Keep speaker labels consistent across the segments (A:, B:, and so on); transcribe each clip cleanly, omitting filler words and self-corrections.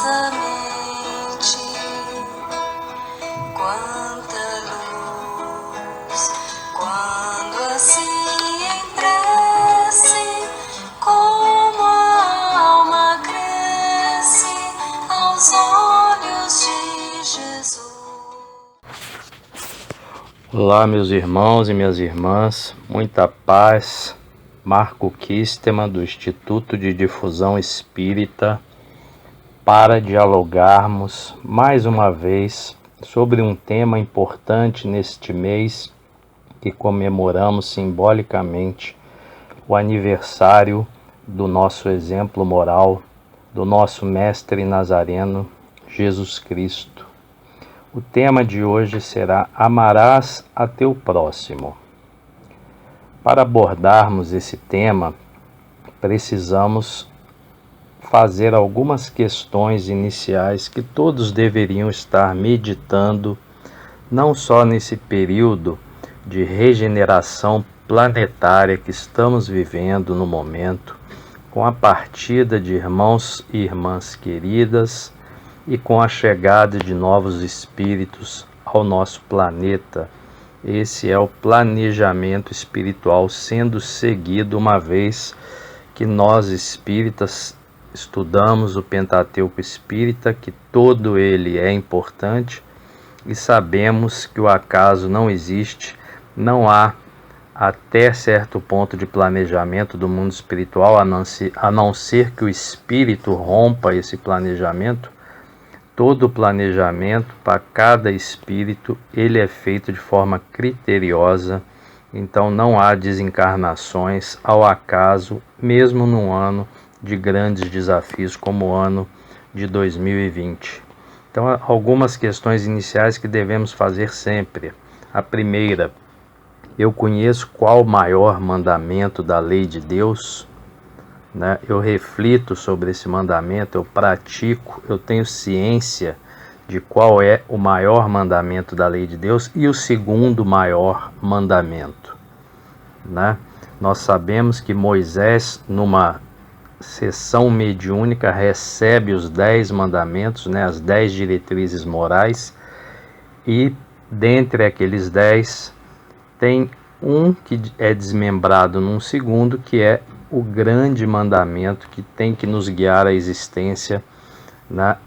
A: amorosamente. Quanta luz, quando assim em prece, como a alma cresce aos olhos de Jesus.
B: Olá, meus irmãos e minhas irmãs, muita paz. Marco Kisteman, do Instituto de Difusão Espírita, para dialogarmos mais uma vez sobre um tema importante neste mês que comemoramos simbolicamente o aniversário do nosso exemplo moral, do nosso Mestre Nazareno, Jesus Cristo. O tema de hoje será: amarás a teu próximo. Para abordarmos esse tema, precisamos fazer algumas questões iniciais que todos deveriam estar meditando, não só nesse período de regeneração planetária que estamos vivendo no momento, com a partida de irmãos e irmãs queridas e com a chegada de novos espíritos ao nosso planeta. Esse é o planejamento espiritual sendo seguido, uma vez que nós espíritas estudamos o Pentateuco Espírita, que todo ele é importante, e sabemos que o acaso não existe, não há até certo ponto de planejamento do mundo espiritual, a não ser que o espírito rompa esse planejamento. Todo o planejamento para cada espírito, ele é feito de forma criteriosa, então não há desencarnações ao acaso, mesmo num ano de grandes desafios como o ano de 2020. Então, há algumas questões iniciais que devemos fazer sempre. A primeira: eu conheço qual o maior mandamento da lei de Deus? Eu reflito sobre esse mandamento, eu pratico, eu tenho ciência de qual é o maior mandamento da lei de Deus e o segundo maior mandamento. Nós sabemos que Moisés, numa sessão mediúnica, recebe os 10 mandamentos, as 10 diretrizes morais, e dentre aqueles 10 tem um que é desmembrado num segundo, que é o grande mandamento que tem que nos guiar à existência,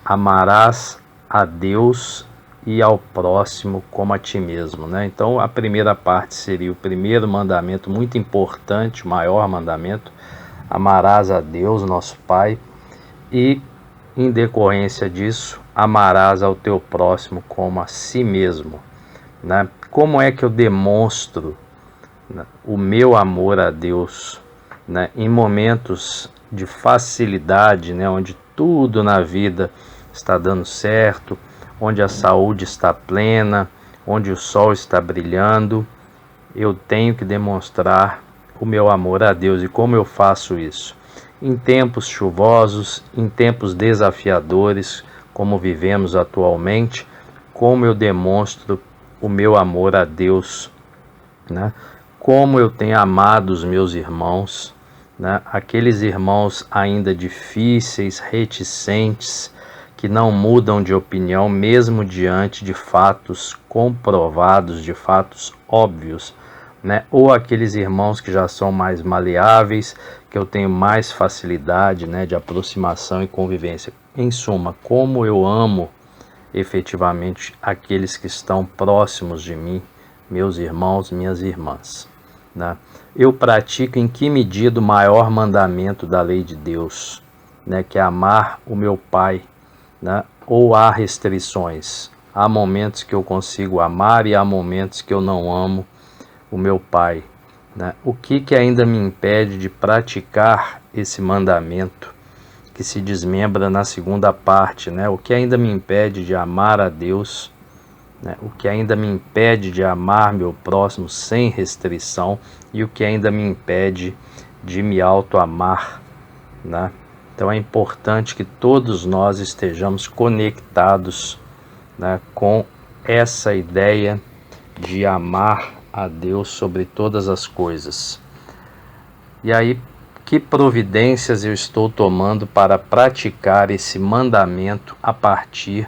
B: amarás a Deus e ao próximo como a ti mesmo. Então a primeira parte seria o primeiro mandamento, muito importante, o maior mandamento: amarás a Deus, nosso Pai, e em decorrência disso, amarás ao teu próximo como a si mesmo. Como é que eu demonstro o meu amor a Deus? Em momentos de facilidade, onde tudo na vida está dando certo, onde a saúde está plena, onde o sol está brilhando, eu tenho que demonstrar o meu amor a Deus. E como eu faço isso? Em tempos chuvosos, em tempos desafiadores, como vivemos atualmente, como eu demonstro o meu amor a Deus? Como eu tenho amado os meus irmãos, aqueles irmãos ainda difíceis, reticentes, que não mudam de opinião mesmo diante de fatos comprovados, de fatos óbvios, ou aqueles irmãos que já são mais maleáveis, que eu tenho mais facilidade, de aproximação e convivência. Em suma, como eu amo efetivamente aqueles que estão próximos de mim, meus irmãos, minhas irmãs. Eu pratico em que medida o maior mandamento da lei de Deus, que é amar o meu Pai, ou há restrições? Há momentos que eu consigo amar e há momentos que eu não amo o meu Pai. O que ainda me impede de praticar esse mandamento que se desmembra na segunda parte? O que ainda me impede de amar a Deus? O que ainda me impede de amar meu próximo sem restrição? E o que ainda me impede de me auto-amar? Então é importante que todos nós estejamos conectados, com essa ideia de amar a Deus sobre todas as coisas. E aí, que providências eu estou tomando para praticar esse mandamento a partir,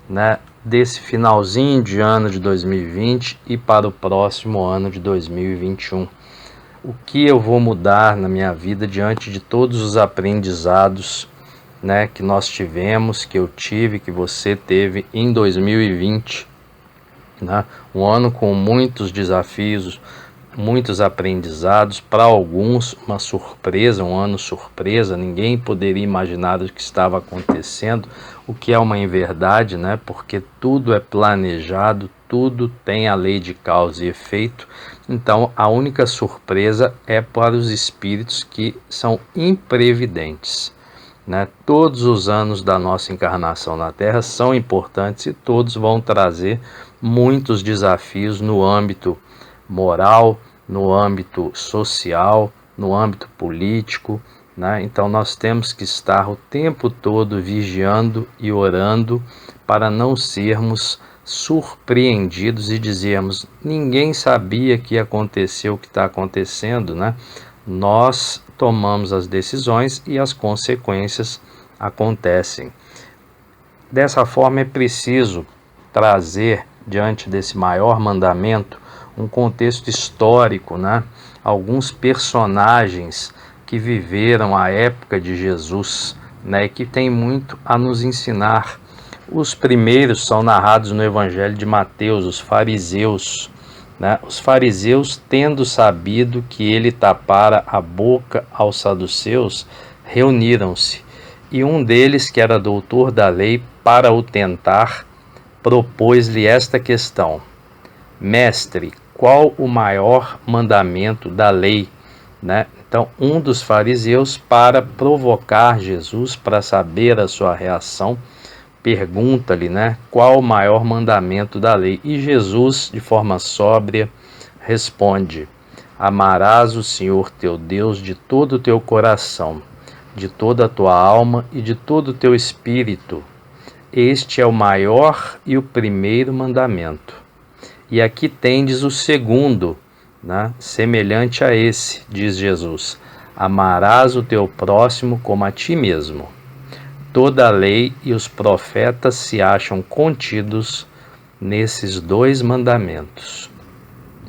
B: né, desse finalzinho de ano de 2020 e para o próximo ano de 2021. O que eu vou mudar na minha vida diante de todos os aprendizados, né, que nós tivemos, que eu tive, que você teve em 2020, né? Um ano com muitos desafios, muitos aprendizados, para alguns uma surpresa, um ano surpresa, ninguém poderia imaginar o que estava acontecendo, o que é uma inverdade, né? Porque tudo é planejado, tudo tem a lei de causa e efeito. Então a única surpresa é para os espíritos que são imprevidentes, né? Todos os anos da nossa encarnação na Terra são importantes e todos vão trazer muitos desafios no âmbito moral, no âmbito social, no âmbito político, né? Então nós temos que estar o tempo todo vigiando e orando para não sermos surpreendidos e dizermos: ninguém sabia que ia acontecer o que está acontecendo, né? Nós tomamos as decisões e as consequências acontecem. Dessa forma é preciso trazer diante desse maior mandamento um contexto histórico, né? Alguns personagens que viveram a época de Jesus, né? E que tem muito a nos ensinar. Os primeiros são narrados no Evangelho de Mateus, os fariseus, né? Os fariseus, tendo sabido que ele tapara a boca aos saduceus, reuniram-se, e um deles, que era doutor da lei, para o tentar, propôs-lhe esta questão: Mestre, qual o maior mandamento da lei? Né? Então, um dos fariseus, para provocar Jesus, para saber a sua reação, pergunta-lhe, né, qual o maior mandamento da lei? E Jesus, de forma sóbria, responde: amarás o Senhor teu Deus de todo o teu coração, de toda a tua alma e de todo o teu espírito. Este é o maior e o primeiro mandamento. E aqui tendes o segundo, né, semelhante a esse, diz Jesus: amarás o teu próximo como a ti mesmo. Toda a lei e os profetas se acham contidos nesses dois mandamentos.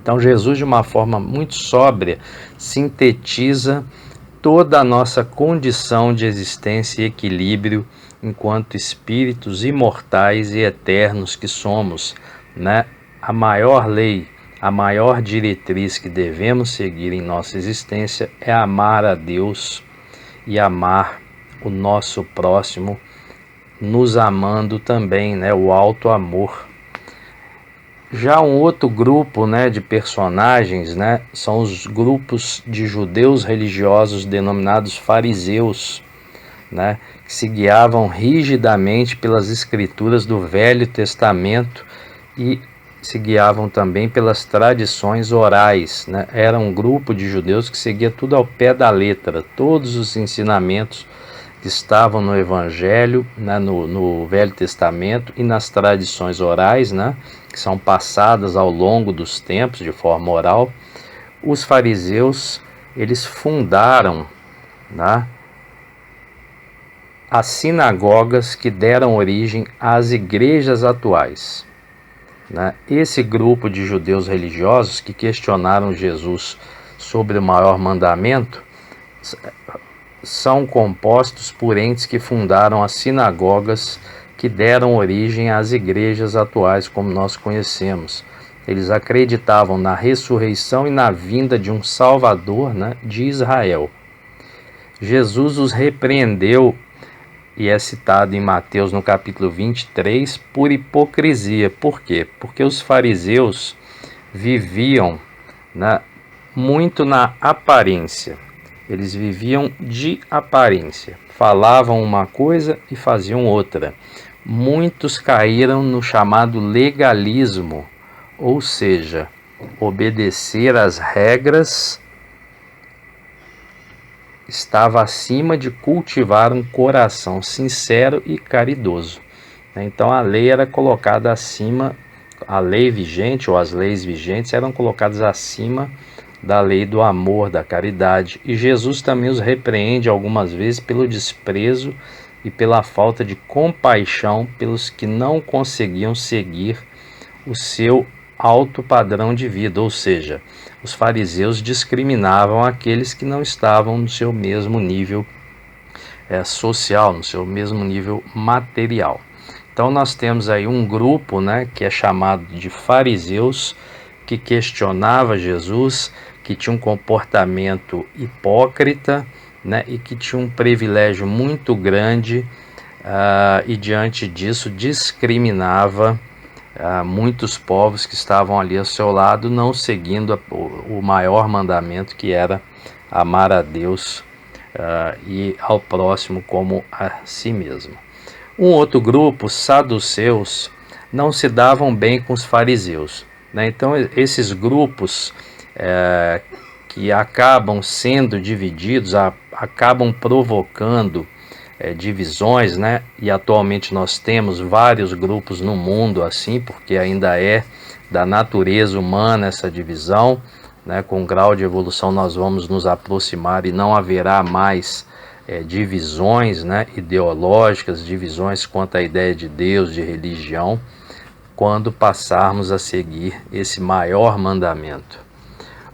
B: Então Jesus, de uma forma muito sóbria, sintetiza toda a nossa condição de existência e equilíbrio enquanto espíritos imortais e eternos que somos, né? A maior lei, a maior diretriz que devemos seguir em nossa existência é amar a Deus e amar o nosso próximo, nos amando também, né? O alto amor. Já um outro grupo, né, de personagens, né, são os grupos de judeus religiosos denominados fariseus, né, que se guiavam rigidamente pelas escrituras do Velho Testamento e se guiavam também pelas tradições orais, né? Era um grupo de judeus que seguia tudo ao pé da letra, todos os ensinamentos que estavam no Evangelho, né, no Velho Testamento e nas tradições orais, né, que são passadas ao longo dos tempos de forma oral. Os fariseus, eles fundaram, né, as sinagogas que deram origem às igrejas atuais, né? Esse grupo de judeus religiosos que questionaram Jesus sobre o maior mandamento são compostos por entes que fundaram as sinagogas que deram origem às igrejas atuais como nós conhecemos. Eles acreditavam na ressurreição e na vinda de um Salvador, né, de Israel. Jesus os repreendeu, e é citado em Mateus no capítulo 23, por hipocrisia. Por quê? Porque os fariseus viviam, né, muito na aparência. Eles viviam de aparência, falavam uma coisa e faziam outra. Muitos caíram no chamado legalismo, ou seja, obedecer às regras estava acima de cultivar um coração sincero e caridoso. Então a lei era colocada acima, a lei vigente ou as leis vigentes eram colocadas acima da lei do amor, da caridade. E Jesus também os repreende algumas vezes pelo desprezo e pela falta de compaixão pelos que não conseguiam seguir o seu alto padrão de vida, ou seja, os fariseus discriminavam aqueles que não estavam no seu mesmo nível social, no seu mesmo nível material. Então nós temos aí um grupo, que é chamado de fariseus, que questionava Jesus, que tinha um comportamento hipócrita, e que tinha um privilégio muito grande, e diante disso discriminava muitos povos que estavam ali ao seu lado, não seguindo o maior mandamento, que era amar a Deus e ao próximo como a si mesmo. Um outro grupo, saduceus, não se davam bem com os fariseus. Então esses grupos que acabam sendo divididos, acabam provocando divisões, e atualmente nós temos vários grupos no mundo assim, porque ainda é da natureza humana essa divisão. Com o grau de evolução nós vamos nos aproximar e não haverá mais divisões ideológicas, divisões quanto à ideia de Deus, de religião, quando passarmos a seguir esse maior mandamento.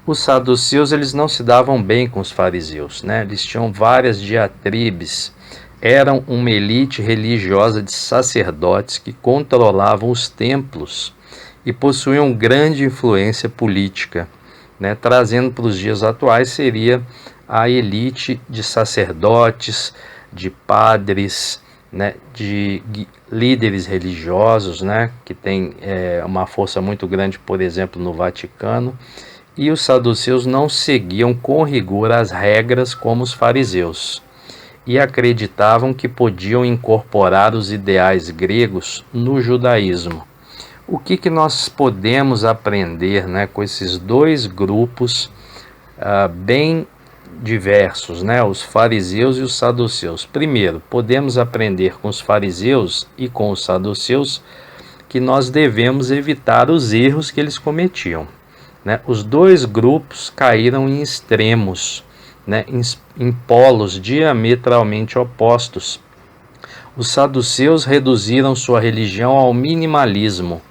B: Os saduceus, eles não se davam bem com os fariseus, eles tinham várias diatribes, eram uma elite religiosa de sacerdotes que controlavam os templos e possuíam grande influência política, trazendo para os dias atuais seria a elite de sacerdotes, de padres, de líderes religiosos, que tem uma força muito grande, por exemplo, no Vaticano. E os saduceus não seguiam com rigor as regras como os fariseus, e acreditavam que podiam incorporar os ideais gregos no judaísmo. O que nós podemos aprender com esses dois grupos bem diversos, os fariseus e os saduceus? Primeiro, podemos aprender com os fariseus e com os saduceus que nós devemos evitar os erros que eles cometiam. Os dois grupos caíram em extremos, em polos diametralmente opostos. Os saduceus reduziram sua religião ao minimalismo,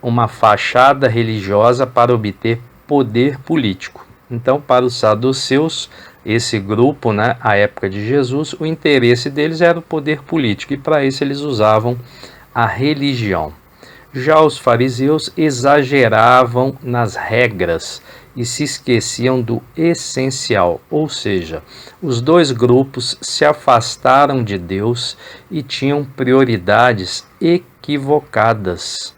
B: uma fachada religiosa para obter poder político. Então, para os saduceus, esse grupo, à época de Jesus, o interesse deles era o poder político, e para isso eles usavam a religião. Já os fariseus exageravam nas regras e se esqueciam do essencial, ou seja, os dois grupos se afastaram de Deus e tinham prioridades equivocadas,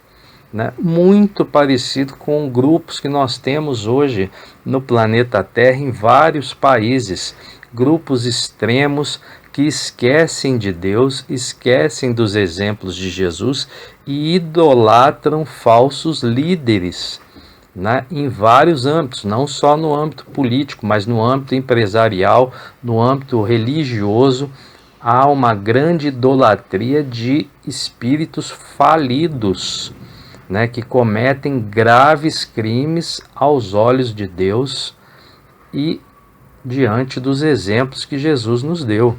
B: muito parecido com grupos que nós temos hoje no planeta Terra em vários países, grupos extremos que esquecem de Deus, esquecem dos exemplos de Jesus e idolatram falsos líderes, em vários âmbitos, não só no âmbito político, mas no âmbito empresarial, no âmbito religioso. Há uma grande idolatria de espíritos falidos, que cometem graves crimes aos olhos de Deus e diante dos exemplos que Jesus nos deu.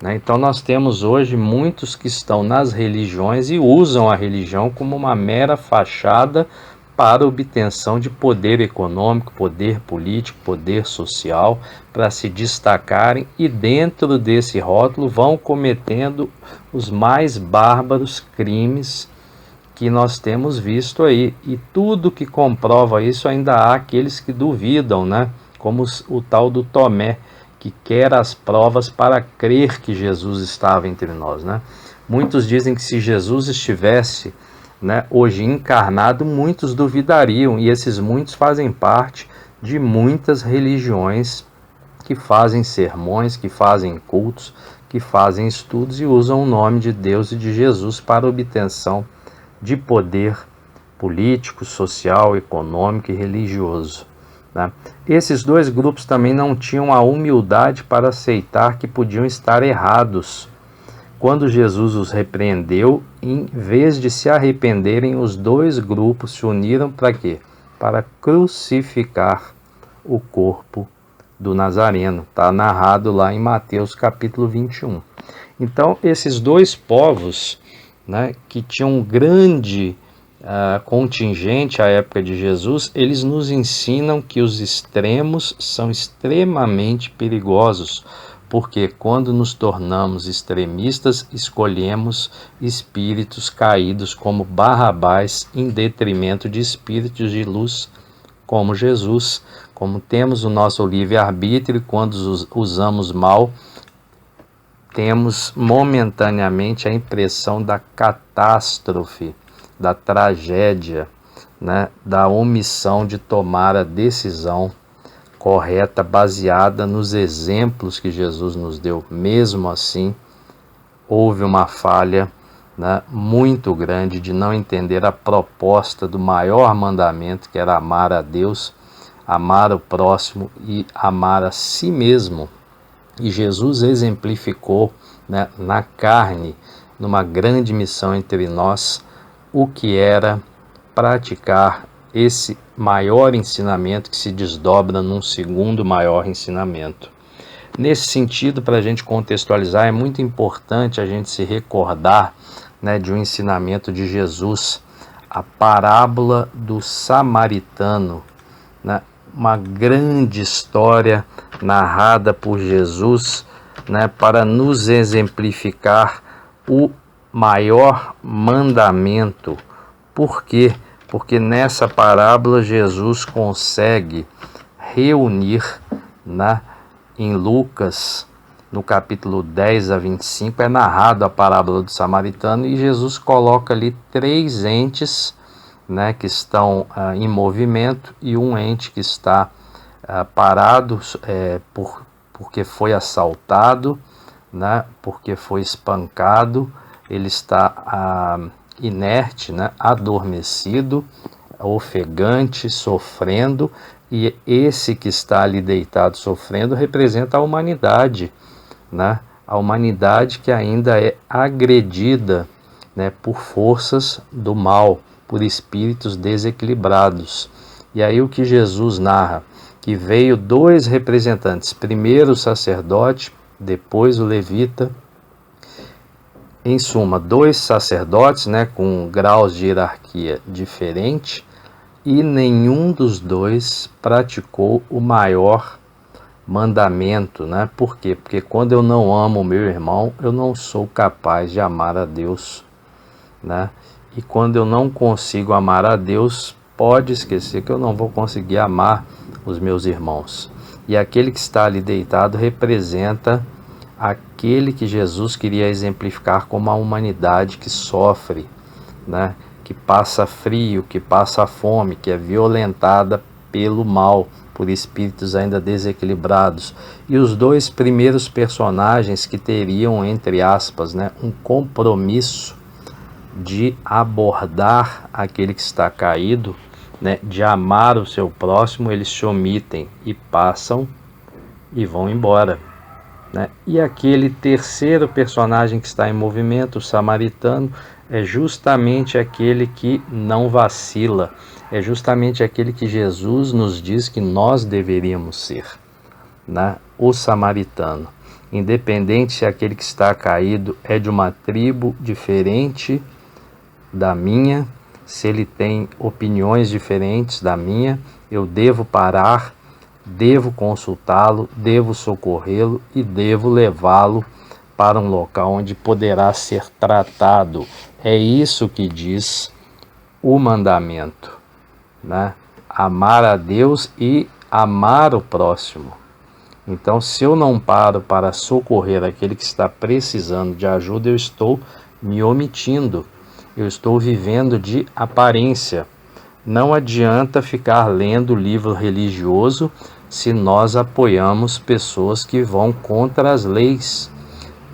B: Então nós temos hoje muitos que estão nas religiões e usam a religião como uma mera fachada para obtenção de poder econômico, poder político, poder social, para se destacarem, e dentro desse rótulo vão cometendo os mais bárbaros crimes que nós temos visto aí. E tudo que comprova isso, ainda há aqueles que duvidam, como o tal do Tomé, que quer as provas para crer que Jesus estava entre nós. Muitos dizem que se Jesus estivesse hoje encarnado, muitos duvidariam, e esses muitos fazem parte de muitas religiões que fazem sermões, que fazem cultos, que fazem estudos e usam o nome de Deus e de Jesus para obtenção de poder político, social, econômico e religioso. Esses dois grupos também não tinham a humildade para aceitar que podiam estar errados. Quando Jesus os repreendeu, em vez de se arrependerem, os dois grupos se uniram para quê? para crucificar o corpo do Nazareno. Está narrado lá em Mateus capítulo 21. Então, esses dois povos, né, que tinham um grande contingente à época de Jesus, eles nos ensinam que os extremos são extremamente perigosos, porque quando nos tornamos extremistas, escolhemos espíritos caídos como Barrabás em detrimento de espíritos de luz como Jesus. Como temos o nosso livre-arbítrio, quando usamos mal, temos momentaneamente a impressão da catástrofe, da tragédia, né, da omissão de tomar a decisão correta, baseada nos exemplos que Jesus nos deu. Mesmo assim, houve uma falha, né, muito grande de não entender a proposta do maior mandamento, que era amar a Deus, amar o próximo e amar a si mesmo. E Jesus exemplificou, né, na carne, numa grande missão entre nós, o que era praticar esse maior ensinamento que se desdobra num segundo maior ensinamento. Nesse sentido, para a gente contextualizar, é muito importante a gente se recordar, né, de um ensinamento de Jesus, a parábola do samaritano, né, uma grande história narrada por Jesus, né, para nos exemplificar o maior mandamento. Por quê? Porque nessa parábola Jesus consegue reunir, né, em Lucas, no capítulo 10 a 25, é narrado a parábola do samaritano e Jesus coloca ali 3 entes, né, que estão em movimento e um ente que está parado porque foi assaltado, né, porque foi espancado, ele está inerte, né, adormecido, ofegante, sofrendo, e esse que está ali deitado sofrendo representa a humanidade, né, a humanidade que ainda é agredida, né, por forças do mal, por espíritos desequilibrados. E aí o que Jesus narra? Que veio 2 representantes, primeiro o sacerdote, depois o levita. Em suma, 2 sacerdotes, né, com graus de hierarquia diferente, e nenhum dos 2 praticou o maior mandamento, né? Por quê? Porque quando eu não amo o meu irmão, eu não sou capaz de amar a Deus, né? E quando eu não consigo amar a Deus, pode esquecer que eu não vou conseguir amar os meus irmãos. E aquele que está ali deitado representa aquele que Jesus queria exemplificar como a humanidade que sofre, né? Que passa frio, que passa fome, que é violentada pelo mal, por espíritos ainda desequilibrados. E os 2 primeiros personagens que teriam, entre aspas, né, um compromisso de abordar aquele que está caído, né, de amar o seu próximo, eles se omitem e passam e vão embora, né? E aquele terceiro personagem que está em movimento, o samaritano, é justamente aquele que não vacila, é justamente aquele que Jesus nos diz que nós deveríamos ser, né? O samaritano. Independente se aquele que está caído é de uma tribo diferente da minha, se ele tem opiniões diferentes da minha, eu devo parar, devo consultá-lo, devo socorrê-lo e devo levá-lo para um local onde poderá ser tratado. É isso que diz o mandamento, né? Amar a Deus e amar o próximo. Então, se eu não paro para socorrer aquele que está precisando de ajuda, eu estou me omitindo, eu estou vivendo de aparência. Não adianta ficar lendo livro religioso se nós apoiamos pessoas que vão contra as leis,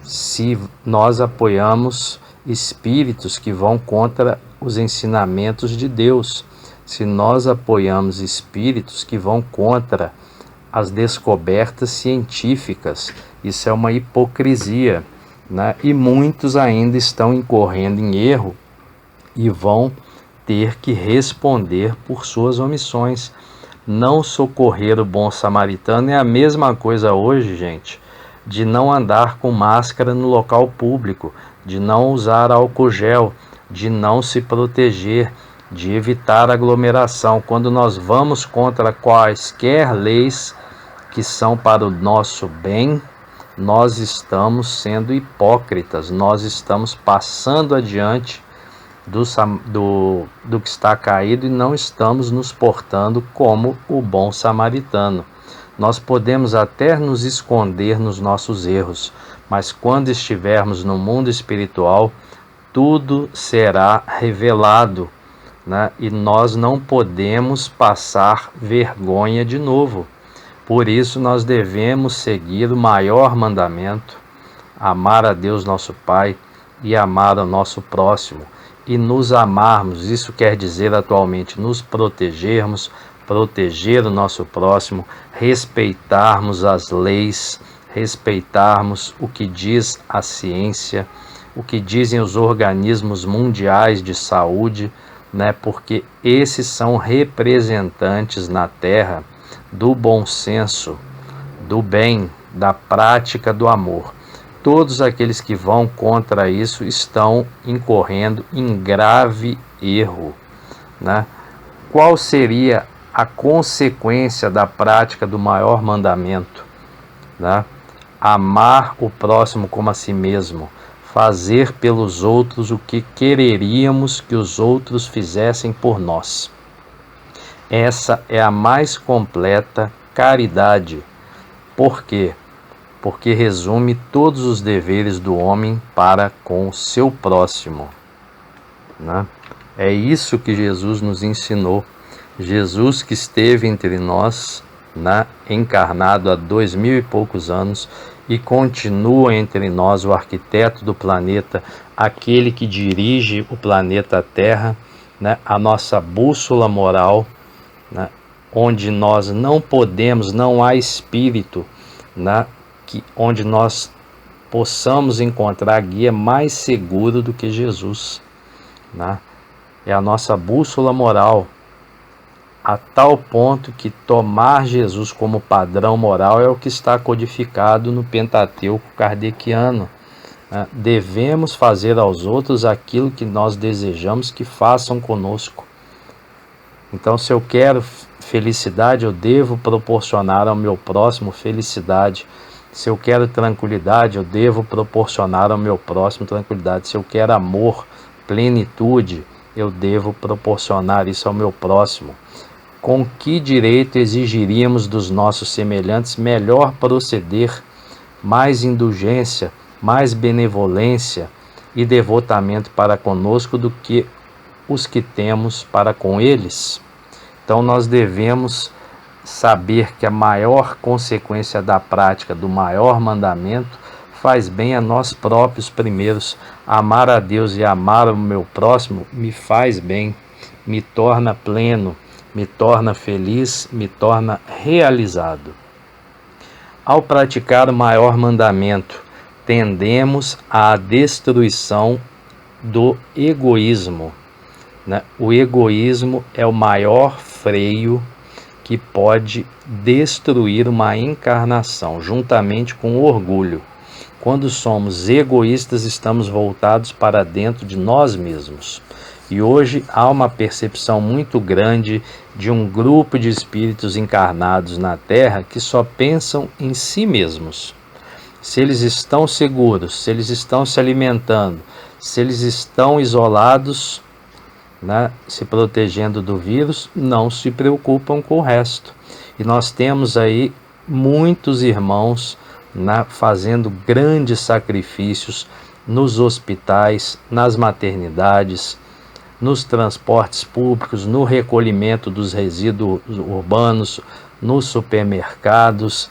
B: se nós apoiamos espíritos que vão contra os ensinamentos de Deus, se nós apoiamos espíritos que vão contra as descobertas científicas. Isso é uma hipocrisia, né? E muitos ainda estão incorrendo em erro e vão ter que responder por suas omissões. Não socorrer o bom samaritano é a mesma coisa hoje, gente, de não andar com máscara no local público, de não usar álcool gel, de não se proteger, de evitar aglomeração. Quando nós vamos contra quaisquer leis que são para o nosso bem, nós estamos sendo hipócritas, nós estamos passando adiante do que está caído e não estamos nos portando como o bom samaritano. Nós podemos até nos esconder nos nossos erros, mas quando estivermos no mundo espiritual, tudo será revelado, né? E nós não podemos passar vergonha de novo. Por isso nós devemos seguir o maior mandamento, amar a Deus nosso Pai e amar o nosso próximo. E nos amarmos, isso quer dizer atualmente nos protegermos, proteger o nosso próximo, respeitarmos as leis, respeitarmos o que diz a ciência, o que dizem os organismos mundiais de saúde, né? Porque esses são representantes na Terra do bom senso, do bem, da prática do amor. Todos aqueles que vão contra isso estão incorrendo em grave erro, né? Qual seria a consequência da prática do maior mandamento, né? Amar o próximo como a si mesmo, fazer pelos outros o que quereríamos que os outros fizessem por nós. Essa é a mais completa caridade. Por quê? Porque resume todos os deveres do homem para com o seu próximo, né? É isso que Jesus nos ensinou. Jesus, que esteve entre nós, né, encarnado há 2000 e poucos anos, e continua entre nós, o arquiteto do planeta, aquele que dirige o planeta Terra, né, a nossa bússola moral, né, onde nós não podemos, não há espírito, né, onde nós possamos encontrar guia mais seguro do que Jesus, né? É a nossa bússola moral, a tal ponto que tomar Jesus como padrão moral é o que está codificado no Pentateuco kardeciano, né? Devemos fazer aos outros aquilo que nós desejamos que façam conosco. Então, se eu quero felicidade, eu devo proporcionar ao meu próximo felicidade. Se eu quero tranquilidade, eu devo proporcionar ao meu próximo tranquilidade. Se eu quero amor, plenitude, eu devo proporcionar isso ao meu próximo. Com que direito exigiríamos dos nossos semelhantes melhor proceder, mais indulgência, mais benevolência e devotamento para conosco do que os que temos para com eles? Então nós devemos saber que a maior consequência da prática do maior mandamento faz bem a nós próprios primeiros. Amar a Deus e amar o meu próximo me faz bem, me torna pleno, me torna feliz, me torna realizado. Ao praticar o maior mandamento, tendemos à destruição do egoísmo, né? O egoísmo é o maior freio que pode destruir uma encarnação, juntamente com o orgulho. Quando somos egoístas, estamos voltados para dentro de nós mesmos. E hoje há uma percepção muito grande de um grupo de espíritos encarnados na Terra que só pensam em si mesmos. Se eles estão seguros, se eles estão se alimentando, se eles estão isolados, né, se protegendo do vírus, não se preocupam com o resto. E nós temos aí muitos irmãos, né, fazendo grandes sacrifícios nos hospitais, nas maternidades, nos transportes públicos, no recolhimento dos resíduos urbanos, nos supermercados,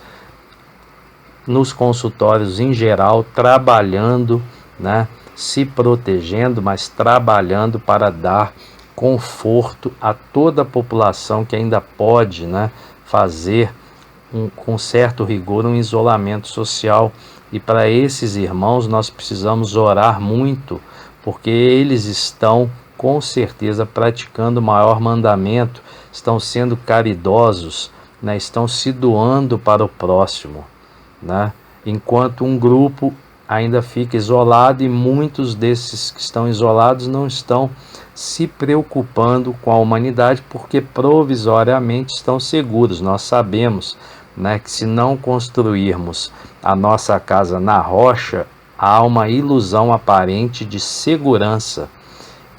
B: nos consultórios em geral, trabalhando, né, se protegendo, mas trabalhando para dar conforto a toda a população que ainda pode, né, fazer com certo rigor um isolamento social. E para esses irmãos nós precisamos orar muito, porque eles estão com certeza, praticando o maior mandamento, estão sendo caridosos, né? Estão se doando para o próximo, né? Enquanto um grupo ainda fica isolado, e muitos desses que estão isolados não estão se preocupando com a humanidade, porque provisoriamente estão seguros. Nós sabemos, né, que se não construirmos a nossa casa na rocha, há uma ilusão aparente de segurança,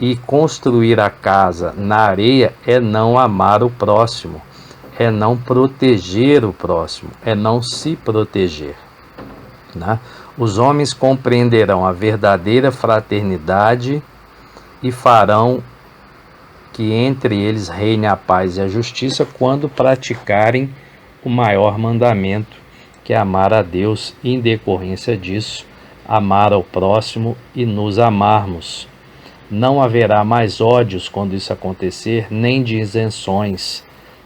B: e construir a casa na areia é não amar o próximo, é não proteger o próximo, é não se proteger, né? Os homens compreenderão a verdadeira fraternidade e farão que entre eles reine a paz e a justiça quando praticarem o maior mandamento, que é amar a Deus, e em decorrência disso, amar ao próximo e nos amarmos. Não haverá mais ódios quando isso acontecer, nem disenções,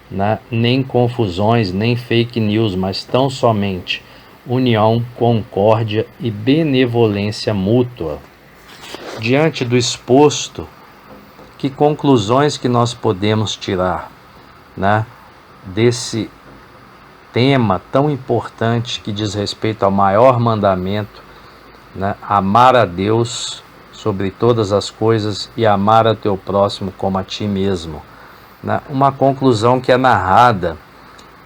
B: né? Nem confusões, nem fake news, mas tão somente união, concórdia e benevolência mútua. Diante do exposto, que conclusões que nós podemos tirar, né, desse tema tão importante que diz respeito ao maior mandamento, né, amar a Deus sobre todas as coisas e amar a teu próximo como a ti mesmo, né? Uma conclusão que é narrada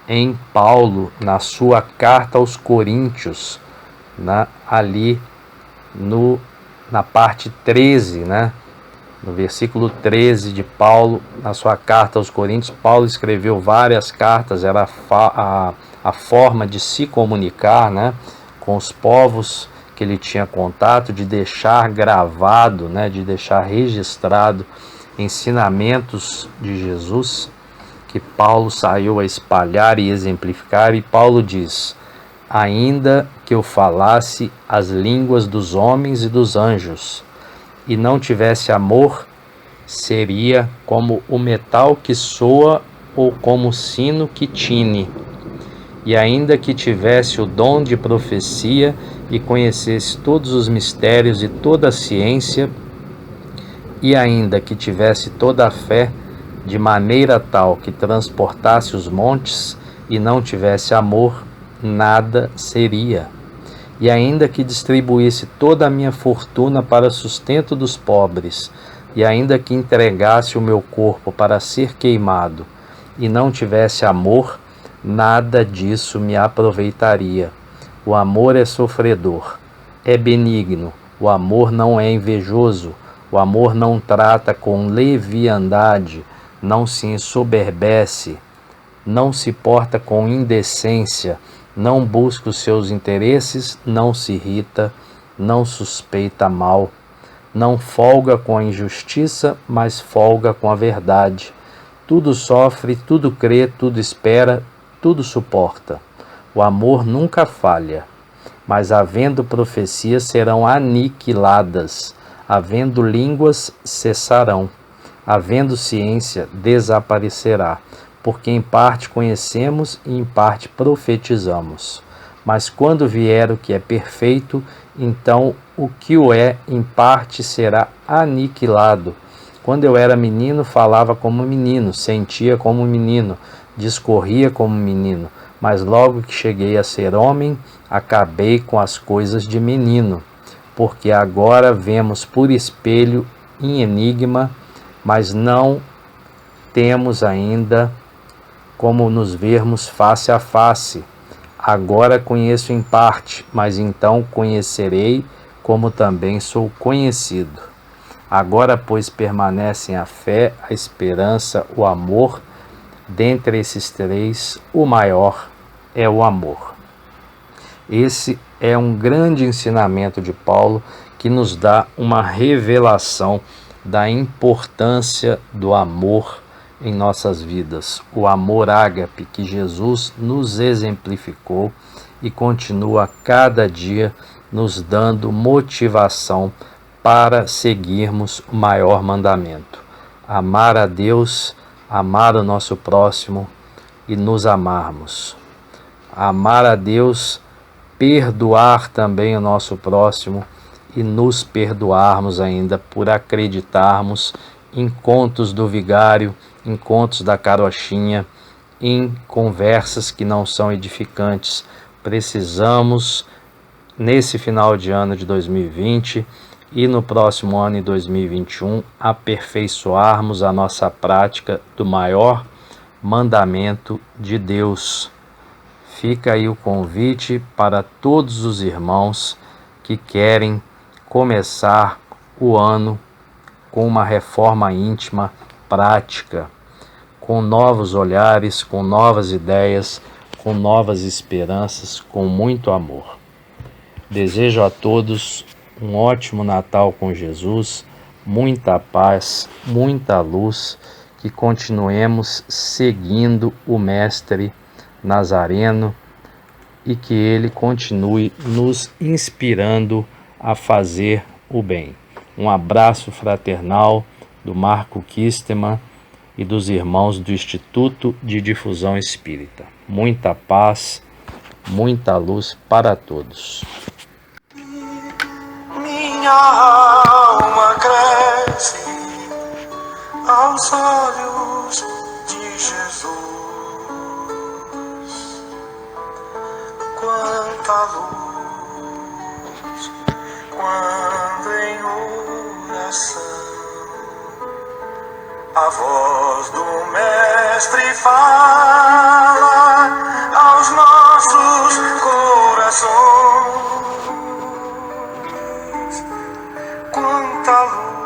B: em Paulo, na sua carta aos Coríntios, né, ali na parte 13, né, no versículo 13 de Paulo, na sua carta aos Coríntios. Paulo escreveu várias cartas, era a forma de se comunicar, né, com os povos que ele tinha contato, de deixar gravado, né, de deixar registrado ensinamentos de Jesus, que Paulo saiu a espalhar e exemplificar. E Paulo diz: ainda que eu falasse as línguas dos homens e dos anjos, e não tivesse amor, seria como o metal que soa ou como o sino que tine. E ainda que tivesse o dom de profecia e conhecesse todos os mistérios e toda a ciência, e ainda que tivesse toda a fé, de maneira tal que transportasse os montes, e não tivesse amor, nada seria. E ainda que distribuísse toda a minha fortuna para sustento dos pobres, e ainda que entregasse o meu corpo para ser queimado, e não tivesse amor, nada disso me aproveitaria. O amor é sofredor, é benigno, o amor não é invejoso, o amor não trata com leviandade, não se ensoberbece, não se porta com indecência, não busca os seus interesses, não se irrita, não suspeita mal, não folga com a injustiça, mas folga com a verdade. Tudo sofre, tudo crê, tudo espera, tudo suporta. O amor nunca falha, mas havendo profecias serão aniquiladas, havendo línguas cessarão, havendo ciência desaparecerá, porque em parte conhecemos e em parte profetizamos. Mas quando vier o que é perfeito, então o que o é em parte será aniquilado. Quando eu era menino, falava como menino, sentia como menino, discorria como menino, mas logo que cheguei a ser homem, acabei com as coisas de menino. Porque agora vemos por espelho em enigma, mas não temos ainda como nos vermos face a face. Agora conheço em parte, mas então conhecerei como também sou conhecido. Agora, pois, permanecem a fé, a esperança, o amor. Dentre esses três, o maior é o amor. Esse é um grande ensinamento de Paulo, que nos dá uma revelação da importância do amor em nossas vidas. O amor ágape que Jesus nos exemplificou e continua cada dia nos dando motivação para seguirmos o maior mandamento: amar a Deus, amar o nosso próximo e nos amarmos. Amar a Deus, perdoar também o nosso próximo e nos perdoarmos ainda por acreditarmos em contos do vigário, em contos da carochinha, em conversas que não são edificantes. Precisamos, nesse final de ano de 2020 e no próximo ano em 2021, aperfeiçoarmos a nossa prática do maior mandamento de Deus. Fica aí o convite para todos os irmãos que querem começar o ano com uma reforma íntima prática, com novos olhares, com novas ideias, com novas esperanças, com muito amor. Desejo a todos um ótimo Natal com Jesus, muita paz, muita luz, que continuemos seguindo o Mestre Nazareno e que ele continue nos inspirando a fazer o bem. Um abraço fraternal do Marco Kistemann e dos irmãos do Instituto de Difusão Espírita. Muita paz, muita luz para todos.
C: Minha alma cresce aos olhos de Jesus. Quanta luz quando em oração a voz do Mestre fala aos nossos corações. Quanta luz